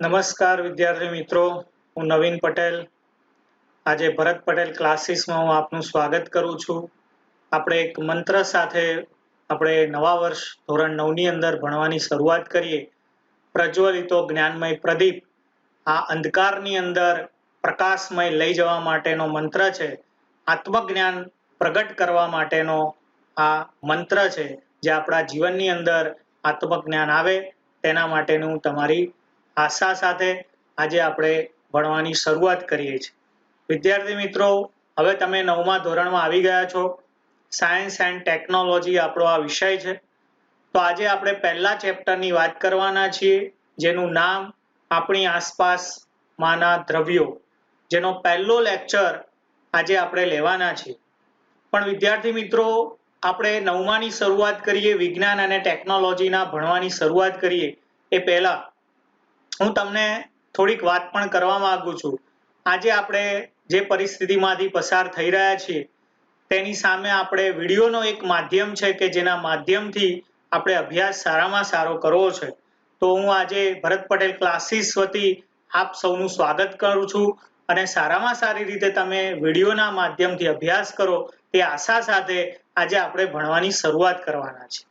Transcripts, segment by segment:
નમસ્કાર વિદ્યાર્થી મિત્રો, હું નવીન પટેલ. આજે ભરત પટેલ ક્લાસીસમાં હું આપનું સ્વાગત કરું છું. આપણે એક મંત્ર સાથે આપણે નવા વર્ષ ધોરણ 9 ની અંદર ભણવાની શરૂઆત કરીએ. પ્રજ્વલિતો જ્ઞાનમય પ્રદીપ આ અંધકારની અંદર પ્રકાશમય લઈ જવા માટેનો મંત્ર છે. આત્મજ્ઞાન પ્રગટ કરવા માટેનો આ મંત્ર છે, જે આપણા જીવનની અંદર આત્મજ્ઞાન આવે તેના માટેનું હું તમારી આશા સાથે આજે આપણે ભણવાની શરૂઆત કરીએ છીએ. વિદ્યાર્થી મિત્રો, હવે તમે 9મા ધોરણમાં આવી ગયા છો. સાયન્સ એન્ડ ટેકનોલોજી આપણો આ વિષય છે. તો આજે આપણે પહેલા ચેપ્ટરની વાત કરવાના છીએ, જેનું નામ આપણી આસપાસમાંના દ્રવ્યો, જેનો પહેલો લેક્ચર આજે આપણે લેવાના છીએ. પણ વિદ્યાર્થી મિત્રો, આપણે 9માની શરૂઆત કરીએ, વિજ્ઞાન અને ટેકનોલોજીના ભણવાની શરૂઆત કરીએ એ પહેલા હું તમને થોડીક વાત પણ કરવા માંગુ છું. આજે આપણે જે પરિસ્થિતિમાંથી પસાર થઈ રહ્યા છીએ તેની સામે આપણે વિડીયોનો એક માધ્યમ છે કે જેના માધ્યમથી આપણે અભ્યાસ સારામાં સારો કરવો છે. તો હું આજે ભરત પટેલ ક્લાસીસ વતી આપ સૌનું સ્વાગત કરું છું અને સારામાં સારી રીતે તમે વિડીયોના માધ્યમથી અભ્યાસ કરો તે આશા સાથે આજે આપણે ભણવાની શરૂઆત કરવાના છે.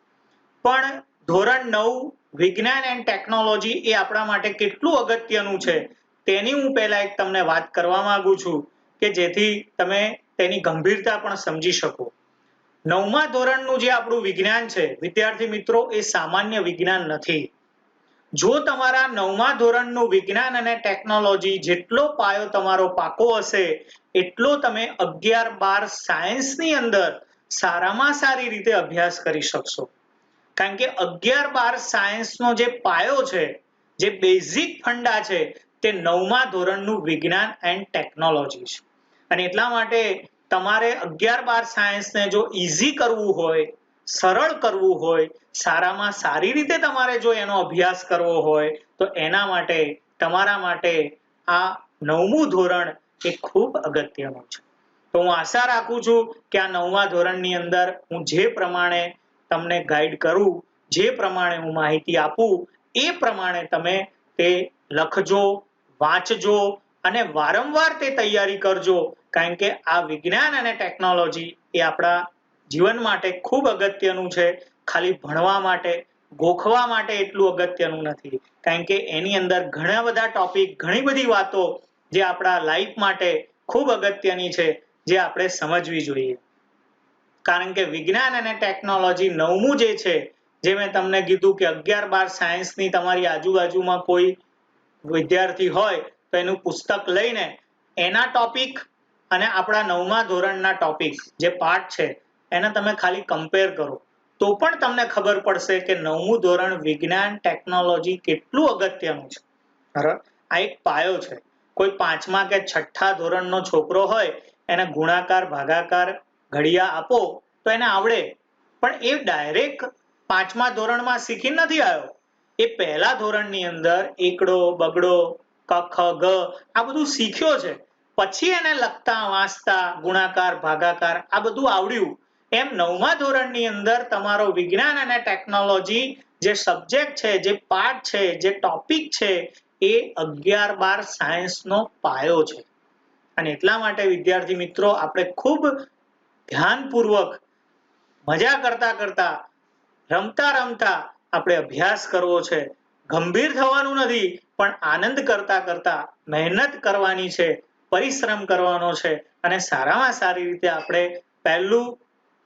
પણ ધોરણ 9 વિજ્ઞાન એન્ડ ટેકનોલોજી એ આપણા માટે કેટલું અગત્યનું છે તેની હું પહેલા એક તમને વાત કરવા માંગુ છું કે જેથી તમે તેની ગંભીરતા પણ સમજી શકો. 9મા ધોરણનું જે આપણું વિજ્ઞાન છે વિદ્યાર્થી મિત્રો, એ સામાન્ય વિજ્ઞાન નથી. જો તમારા 9મા ધોરણનું વિજ્ઞાન અને ટેકનોલોજી જેટલો પાયો તમારો પાકો હશે એટલો તમે 11-12 સાયન્સની અંદર સારામાં સારી રીતે અભ્યાસ કરી શકશો. કારણ કે 11-12 સાયન્સનો જે પાયો છે, જે બેઝિક ફંડા છે, તે 9મા ધોરણનું વિજ્ઞાન એન્ડ ટેકનોલોજી છે. અને એટલા માટે તમારે 11-12 સાયન્સને જો ઈઝી કરવું હોય, સરળ કરવું હોય, સારામાં સારી રીતે તમારે જો એનો અભ્યાસ કરવો હોય તો એના માટે તમારા માટે આ 9મું ધોરણ એ ખૂબ અગત્યનું છે. તો હું આશા રાખું છું કે આ 9મા ધોરણની અંદર હું જે પ્રમાણે તમને ગાઈડ કરું, જે પ્રમાણે હું માહિતી આપું, એ પ્રમાણે તમે તે લખજો, વાંચજો અને વારંવાર તે તૈયારી કરજો. કારણ કે આ વિજ્ઞાન અને ટેકનોલોજી એ આપણા જીવન માટે ખૂબ અગત્યનું છે. ખાલી ભણવા માટે, ગોખવા માટે એટલું અગત્યનું નથી. કારણ કે એની અંદર ઘણા બધા ટોપિક, ઘણી બધી વાતો જે આપણા લાઈફ માટે ખૂબ અગત્યની છે, જે આપણે સમજવી જોઈએ. કારણ કે વિજ્ઞાન અને ટેકનોલોજી 9મું જે છે, જે મેં તમને કીધું કે 11-12 સાયન્સની તમારી આજુબાજુમાં કોઈ વિદ્યાર્થી હોય તો એનું પુસ્તક લઈને એના ટોપિક અને આપણા 9મા ધોરણના ટોપિક જે પાઠ છે એને તમે ખાલી કમ્પેર કરો તો પણ તમને ખબર પડશે કે 9મું ધોરણ વિજ્ઞાન ટેકનોલોજી કેટલું અગત્યનું છે. આ એક પાયો છે. કોઈ 5મા કે 6ઠ્ઠા ધોરણનો છોકરો હોય એને ગુણાકાર, ભાગાકાર, ઘડિયા આપો તો એને આવડે, પણ એ ડાયરેક્ટ 5મા ધોરણમાં શીખી નથી આવ્યો. એ પહેલા ધોરણની અંદર એકડો, બગડો, ક, ખ, ગ આ બધું શીખ્યો છે. પછી એને લખતા, વાંચતા, ગુણાકાર, ભાગાકાર આ બધું આવડ્યું. એમ 9મા ધોરણની અંદર તમારો વિજ્ઞાન અને ટેકનોલોજી જે સબ્જેક્ટ છે, જે પાઠ છે, જે ટોપિક છે, એ 11-12 સાયન્સનો પાયો છે. અને એટલા માટે વિદ્યાર્થી મિત્રો, આપણે ખૂબ ધ્યાનપૂર્વક, મજા કરતા કરતા, રમતા રમતા આપણે અભ્યાસ કરવો છે. ગંભીર થવાનું નથી, પણ આનંદ કરતા કરતા મહેનત કરવાની છે, પરિશ્રમ કરવાનો છે અને સારામાં સારી રીતે આપણે પહેલું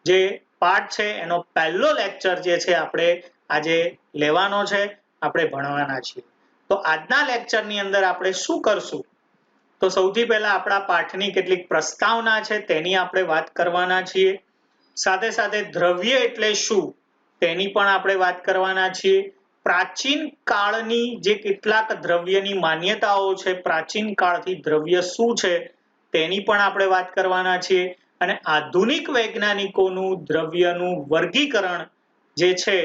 જે પાઠ છે એનો પહેલો લેક્ચર જે છે આપણે આજે લેવાનો છે, આપણે ભણવાના છીએ. તો આજના લેક્ચરની અંદર આપણે શું કરશું? તો સૌથી પહેલા આપણા પાઠની કેટલીક પ્રસ્તાવના છે તેની આપણે વાત કરવાના છીએ. સાથે સાથે દ્રવ્ય એટલે શું તેની પણ આપણે વાત કરવાના છીએ. પ્રાચીન કાળની જે કેટલાક દ્રવ્યની માન્યતાઓ છે, પ્રાચીન કાળથી દ્રવ્ય શું છે તેની પણ આપણે વાત કરવાના છીએ. અને આધુનિક વૈજ્ઞાનિકોનું દ્રવ્યનું વર્ગીકરણ જે છે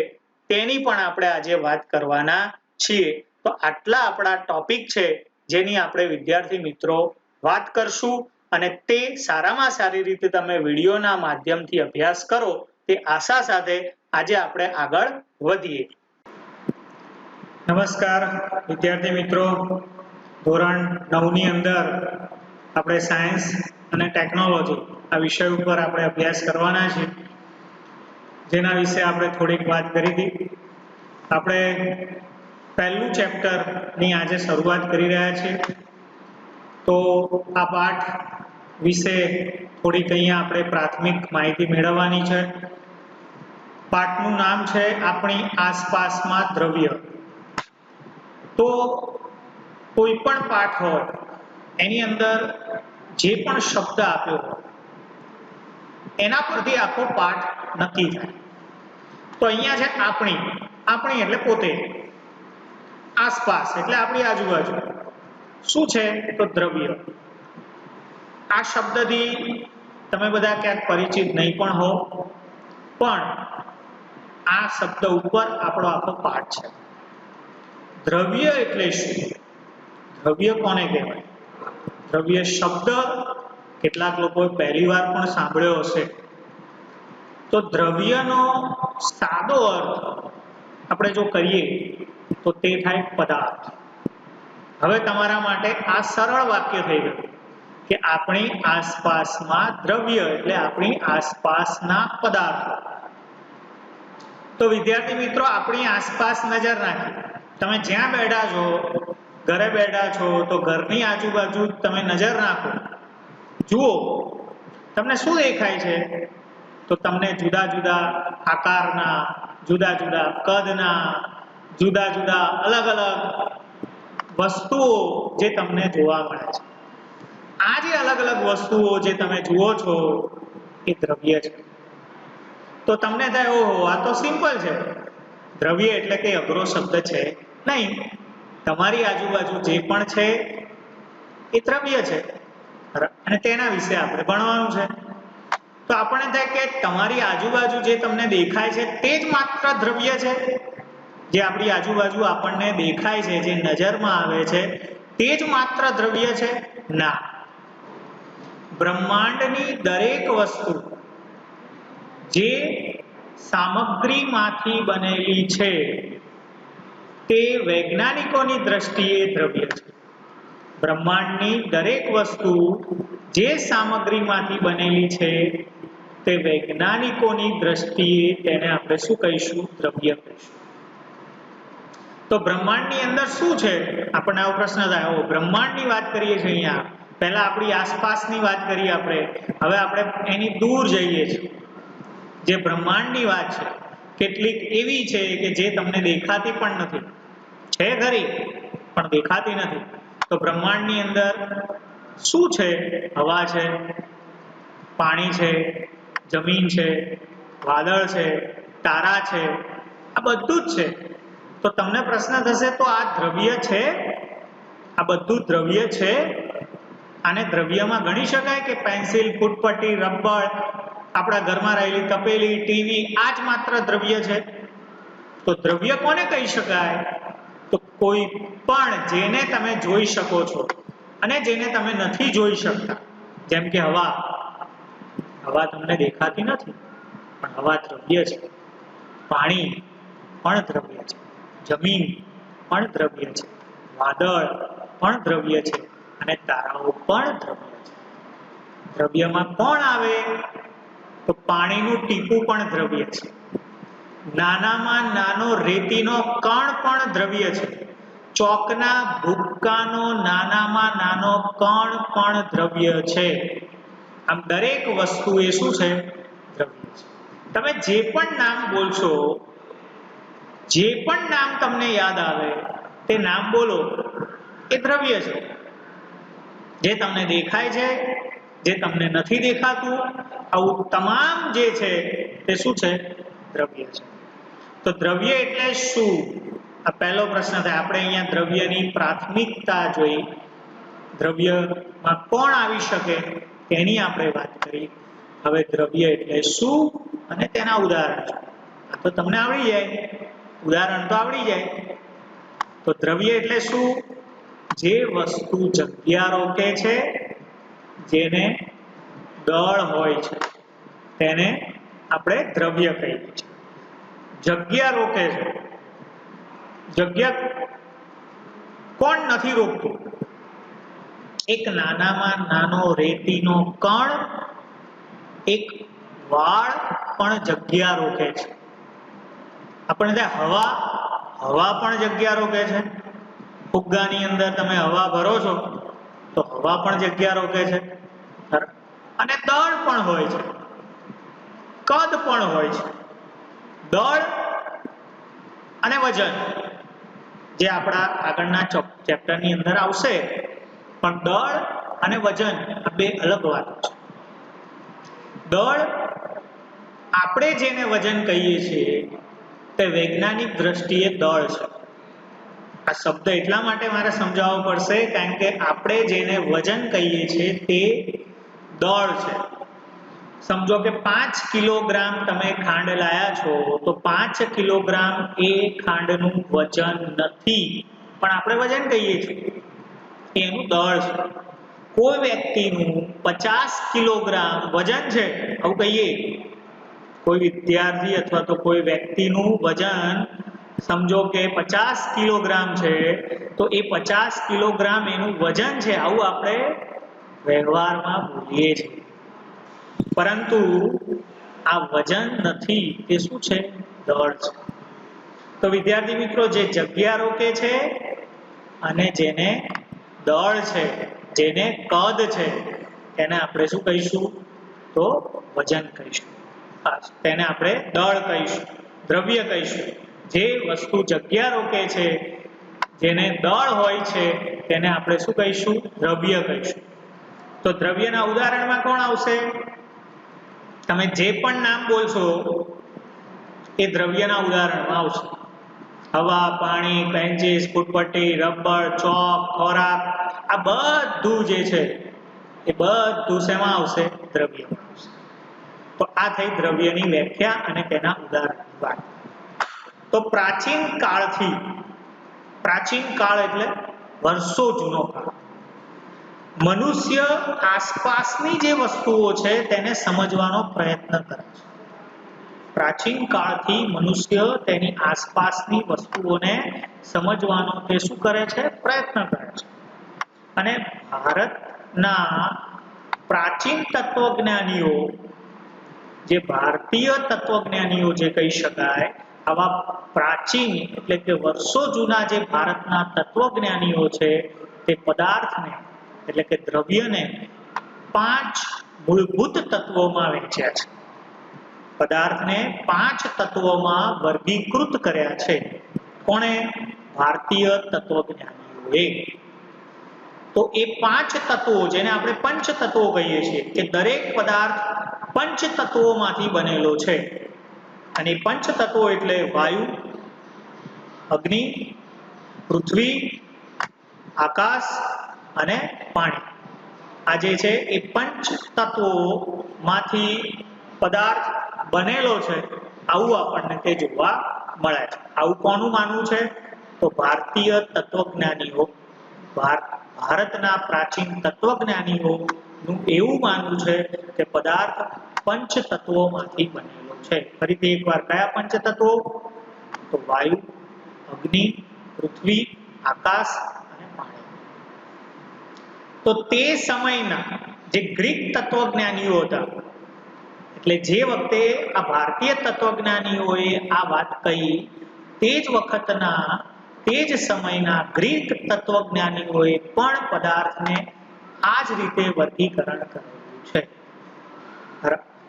તેની પણ આપણે આજે વાત કરવાના છીએ. તો આટલા આપણા ટોપિક છે જેની આપણે વિદ્યાર્થી મિત્રો વાત કરશું અને તે સારામાં સારી રીતે તમે વિડીયોના માધ્યમથી અભ્યાસ કરો તે આશા સાથે આજે આપણે આગળ વધીએ. નમસ્કાર વિદ્યાર્થી મિત્રો, ધોરણ 9 ની અંદર આપણે સાયન્સ અને ટેકનોલોજી આ વિષય ઉપર આપણે અભ્યાસ કરવાના છે, જેના વિશે આપણે થોડીક વાત કરી હતી. આપણે પહેલું ચેપ્ટરની આજે શરૂઆત કરી રહ્યા છીએ. તો આ પાઠ વિશે થોડીક અહીંયા આપણે પ્રાથમિક માહિતી મેળવવાની છે. પાઠનું નામ છે આપણી આસપાસમાં દ્રવ્ય. તો કોઈ પણ પાઠ હોય એની અંદર જે પણ શબ્દ આપ્યો હોય એના પરથી આખો પાઠ નક્કી થાય. તો અહીંયા છે આપણી. આપણી એટલે પોતે, આસપાસ એટલે આપણી આજુબાજુ. શું છે તો દ્રવ્ય. આ શબ્દથી તમે બધા ક્યાંક પરિચિત નહીં પણ હો, પણ આ શબ્દ ઉપર આપણો આખો પાઠ છે. દ્રવ્ય એટલે શું? દ્રવ્ય કોને કહેવાય? દ્રવ્ય શબ્દ કેટલાક લોકોએ પહેલી વાર પણ સાંભળ્યો હશે. તો દ્રવ્યનો સાદો અર્થ આપણે જો કરીએ તો તે થાય પદાર્થ. હવે તમારા માટે આ સરળ વાક્ય થઈ ગયું કે આપણી આસપાસમાં દ્રવ્ય એટલે આપણી આસપાસના પદાર્થો. તો વિદ્યાર્થી મિત્રો, આપણી આસપાસ નજર નાખી. તમે જ્યાં બેઠા છો, ઘરે બેઠા છો, તો ઘરની આજુબાજુ તમે નજર નાખો, જુઓ તમને શું દેખાય છે? તો તમને જુદા જુદા આકારના, જુદા જુદા કદના, જુદા જુદા અલગ અલગ વસ્તુઓ જે તમને જોવા મળે છે. આ જે અલગ અલગ વસ્તુઓ જે તમે જુઓ છો એ દ્રવ્ય છે. તો તમને થાય ઓહો, આ તો સિમ્પલ છે, દ્રવ્ય એટલે કે અઘરો શબ્દ છે નહીં. તમારી આજુબાજુ જે પણ છે એ દ્રવ્ય છે અને તેના વિશે આપણે ભણવાનું છે. તો આપણને થાય કે તમારી આજુબાજુ જે તમને દેખાય છે તે જ માત્ર દ્રવ્ય છે? જે આપણી આજુબાજુ આપણને દેખાય છે, જે નજરમાં આવે છે, તે જ માત્ર દ્રવ્ય છે? ના. બ્રહ્માંડની દરેક વસ્તુ જે સામગ્રીમાંથી બનેલી છે તે વૈજ્ઞાનિકોની દ્રષ્ટિએ દ્રવ્ય છે. બ્રહ્માંડની દરેક વસ્તુ જે સામગ્રીમાંથી બનેલી છે તે વૈજ્ઞાનિકોની દ્રષ્ટિએ તેને આપણે શું કહીશું? દ્રવ્ય કહીશું. તો બ્રહ્માંડની અંદર શું છે? આપણને આવો પ્રશ્ન થાય. બ્રહ્માંડની વાત કરીએ છીએ અહીંયા, પહેલા આપણી આસપાસની વાત કરીએ આપણે, હવે આપણે એની દૂર જઈએ છીએ. જે બ્રહ્માંડની વાત છે કેટલીક એવી છે કે જે તમને દેખાતી પણ નથી. છે ખરી પણ દેખાતી નથી. તો બ્રહ્માંડની અંદર શું છે? હવા છે, પાણી છે, જમીન છે, વાદળ છે, તારા છે, આ બધું જ છે. તો તમને પ્રશ્ન થશે, તો આ દ્રવ્ય છે? આ બધું દ્રવ્ય છે? આને દ્રવ્યમાં ગણી શકાય કે પેન્સિલ, ફૂટપટ્ટી, રબર, આપણા ઘરમાં રહેલી તપેલી, ટીવી, આ જ માત્ર દ્રવ્ય છે? તો દ્રવ્ય કોને કહી શકાય? તો કોઈ પણ જેને તમે જોઈ શકો છો અને જેને તમે નથી જોઈ શકતા. જેમ કે હવા. હવા તમને દેખાતી નથી પણ હવા દ્રવ્ય છે. પાણી પણ દ્રવ્ય છે, જમીન પણ દ્રવ્ય છે, વાદળ પણ દ્રવ્ય છે અને તારાઓ પણ દ્રવ્ય છે. દ્રવ્યમાં કોણ આવે? તો પાણીનું ટીપું પણ દ્રવ્ય છે. નાનામાં નાનો રેતીનો કણ પણ દ્રવ્ય છે. ચોકના ભૂક્કાનો નાનામાં નાનો કણ પણ દ્રવ્ય છે. આમ દરેક વસ્તુ એ શું છે? દ્રવ્ય છે. તમે જે પણ નામ બોલશો, જે પણ નામ તમને યાદ આવે તે નામ બોલો, એ દ્રવ્ય છે. જે તમને દેખાય છે, જે તમને નથી દેખાતું, આવું તમામ જે છે તે શું છે? દ્રવ્ય છે. તો દ્રવ્ય એટલે શું? આ પહેલો પ્રશ્ન થાય. આપણે અહીંયા દ્રવ્યની પ્રાથમિકતા જોઈ, દ્રવ્યમાં કોણ આવી શકે તેની આપણે વાત કરી. હવે દ્રવ્ય એટલે શું અને તેના ઉદાહરણ છે. આ તો તમને આવડી જાય, ઉદાહરણ તો આવડી જાય. તો દ્રવ્ય એટલે શું? જે વસ્તુ જગ્યા રોકે છે, જેને દળ હોય છે, તેને આપણે દ્રવ્ય કહીએ છીએ. જગ્યા રોકે છે. જગ્યા કોણ નથી રોકતું? એક નાનામાં નાનો રેતીનો કણ, એક વાળ પણ જગ્યા રોકે છે. આપણે ત્યાં હવા પણ જગ્યા રોકે છે. ફુગ્ગાની અંદર તમે હવા ભરો છો તો હવા પણ જગ્યા રોકે છે. અને દળ પણ હોય છે, કદ પણ હોય છે. દળ અને વજન જે આપણા આગળના ચેપ્ટરની અંદર આવશે, પણ દળ અને વજન આ બે અલગ વાતો છે. દળ આપણે જેને વજન કહીએ છીએ તે વૈજ્ઞાનિક દ્રષ્ટિએ દળ છે. આ શબ્દ એટલા માટે મારે સમજાવવો પડશે કારણ કે આપણે જેને વજન કહીએ છીએ તે દળ છે. સમજો કે 5 કિલોગ્રામ તમે ખાંડ લાયા છો તો 5 કિલોગ્રામ એ ખાંડનું વજન નથી, પણ આપણે વજન કહીએ છીએ, એનું દળ છે. કોઈ વ્યક્તિનું 50 કિલોગ્રામ વજન છે આવું કહીએ, કોઈ વિદ્યાર્થી અથવા તો કોઈ વ્યક્તિનું વજન સમજો કે 50 કિલોગ્રામ છે તો એ 50 કિલોગ્રામ એનું વજન છે આવું આપણે વ્યવહારમાં બોલીએ છીએ. પરંતુ આ વજન નથી, તે શું છે? દળ છે. તો વિદ્યાર્થી મિત્રો, જે જગ્યા રોકે છે અને જેને દળ છે, જેને કદ છે, તેને આપણે શું કહીશું? તો વજન કહીશું. તેને આપણે દળ કહીશું, દ્રવ્ય કહીશું. જે વસ્તુ જગ્યા રોકે છે, જેને દળ હોય છે, તેને આપણે શું કહીશું? દ્રવ્ય કહીશું. તો દ્રવ્યના ઉદાહરણમાં કોણ આવશે? તમે જે પણ નામ બોલશો એ દ્રવ્યના ઉદાહરણમાં આવશે. હવા, પાણી, પેન્ચીસ, ફૂટપટ્ટી, રબર, ચોક, ખોરાક, આ બધું જે છે એ બધું શેમાં આવશે? દ્રવ્યમાં આવશે. તો આ થઈ દ્રવ્યની વ્યાખ્યા અને તેના ઉદાહરણની વાત. તો પ્રાચીન કાળ એટલે વર્ષો જૂનો કાળ, મનુષ્ય આસપાસની જે વસ્તુઓ છે તેને સમજવાનો પ્રયત્ન કરે છે. પ્રાચીન કાળથી મનુષ્ય તેની આસપાસની વસ્તુઓને સમજવાનો તે શું કરે છે? પ્રયત્ન કરે છે. અને ભારતના પ્રાચીન તત્વજ્ઞાનીઓ, જે ભારતીય તત્વજ્ઞાનીઓ જે કહી શકાય, આવા પ્રાચીન એટલે કે વર્ષો જૂના જે ભારતના તત્વજ્ઞાનીઓ છે, તે પદાર્થને એટલે કે દ્રવ્યને 5 મૂળભૂત તત્વોમાં વહેંચ્યા છે. પદાર્થને 5 તત્વોમાં વર્ગીકૃત કર્યા છે. કોણે? ભારતીય તત્વજ્ઞાનીઓએ. તો એ 5 તત્વો, જેને આપણે પંચ તત્વો કહીએ છીએ, કે દરેક પદાર્થ પંચ તત્વોમાંથી બનેલો છે. અને પંચ તત્વો એટલે વાયુ, અગ્નિ, પૃથ્વી, આકાશ અને પાણી. આ જે છે એ પંચ તત્વોમાંથી પદાર્થ બનેલો છે, આવું આપણને તે જોવા મળે છે. આવું કોનું માનવું છે? તો ભારતીય તત્વજ્ઞાનીઓ, ભારતના પ્રાચીન તત્વજ્ઞાનીઓનું એવું માનવું છે કે પદાર્થ પંચ તત્વોમાંથી બનેલો છે. ફરીથી એકવાર, કયા પંચ તત્વો? તો વાયુ, અગ્નિ, પૃથ્વી, આકાશ અને પાણી. તો તે સમયના જે ગ્રીક તત્વજ્ઞાનીઓ હતા, એટલે જે વખતે આ ભારતીય તત્વજ્ઞાનીઓએ આ વાત કહી, તે જ વખતના, તે જ સમયના ગ્રીક તત્વજ્ઞાનીઓએ પણ પદાર્થને આ જ રીતે વર્ગીકરણ કરેલું છે.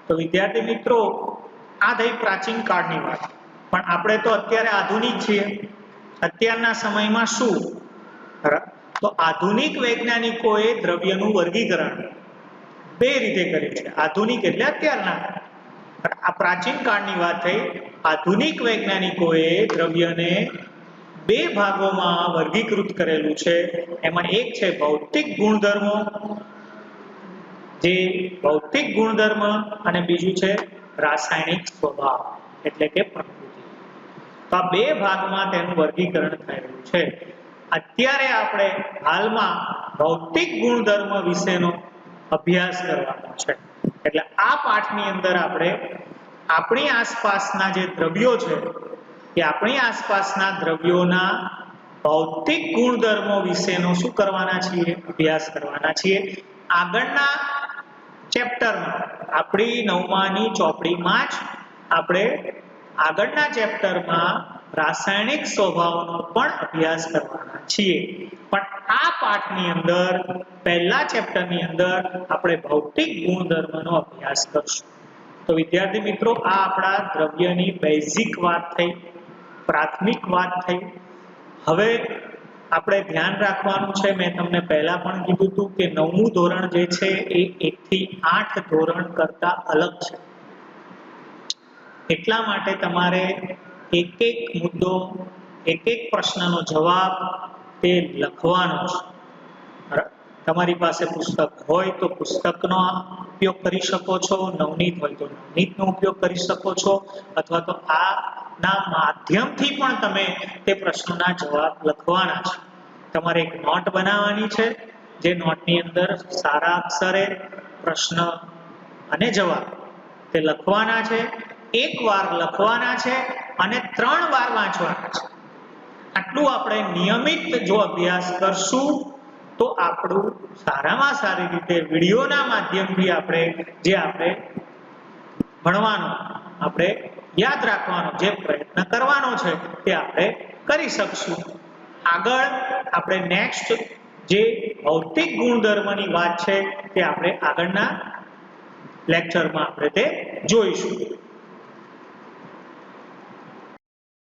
તો વિદ્યાર્થી મિત્રો, આ થઈ પ્રાચીન કાળની વાત. પણ આપણે તો અત્યારે આધુનિક છીએ. અત્યારના સમયમાં શું? તો આધુનિક વૈજ્ઞાનિકોએ દ્રવ્યનું વર્ગીકરણ બે રીતે કર્યું છે. આધુનિક એટલે અત્યારના. આ પ્રાચીન કાળની વાત થઈ. આધુનિક વૈજ્ઞાનિકોએ દ્રવ્યને બે ભાગોમાં વર્ગીકૃત કરેલું છે. એમાં એક છે ભૌતિક ગુણધર્મો, જે ભૌતિક ગુણધર્મ, અને બીજું છે રાસાયણિક સ્વભાવ એટલે કે પ્રકૃતિ. તો આ બે ભાગમાં તેનું વર્ગીકરણ થયેલું છે. અત્યારે આપણે હાલમાં ભૌતિક ગુણધર્મ વિશેનો અભ્યાસ કરવાનો છે. એટલે આ પાઠની અંદર આપણે આપણી આસપાસના જે દ્રવ્યો છે કે આપણી આસપાસના દ્રવ્યોના ભૌતિક ગુણધર્મો વિશેનો શું કરવાના છીએ? અભ્યાસ કરવાના છીએ. આગળના ચેપ્ટરમાં આપણી 9માની ચોપડીમાં જ આપણે આગળના ચેપ્ટરમાં રાસાયણિક સ્વભાવનો પણ અભ્યાસ કરવાના છીએ. પણ આ પાઠની અંદર પહેલા ચેપ્ટરની અંદર આપણે ભૌતિક ગુણધર્મનો અભ્યાસ કરશું. તો વિદ્યાર્થી મિત્રો, આ આપણા દ્રવ્યની બેઝિક વાત થઈ, પ્રાથમિક વાત થઈ. હવે આપણે ધ્યાન રાખવાનું છે, મેં તમને પહેલા પણ કીધું હતું કે 9મું ધોરણ જે છે એ 1 થી 8 ધોરણ કરતા અલગ છે. એટલા માટે તમારે એક એક મુદ્દો, એક એક પ્રશ્નનો જવાબ તે લખવાનો છે. તમારી પાસે પુસ્તક હોય તો પુસ્તકનો ઉપયોગ કરી શકો છો, નવનીત હોય તો નવનીતનો ઉપયોગ કરી શકો છો, અથવા તો આના માધ્યમથી પણ તમે તે પ્રશ્નોના જવાબ લખવાના છે. તમારે એક નોટ બનાવવાની છે, જે નોટની અંદર સારા અક્ષરે પ્રશ્ન અને જવાબ તે લખવાના છે. એક વાર લખવાના છે અને 3 વાર વાંચવાના છે. આટલું આપણે નિયમિત જો અભ્યાસ કરશું તો આપણું સારામાં સારી રીતે વિડીયોના માધ્યમથી આપણે ભણવાનો, આપણે યાદ રાખવાનો જે પ્રયત્ન કરવાનો છે તે આપણે કરી શકશું. આગળ આપણે નેક્સ્ટ જે ભૌતિક ગુણધર્મની વાત છે તે આપણે આગળના લેક્ચરમાં આપણે તે જોઈશું.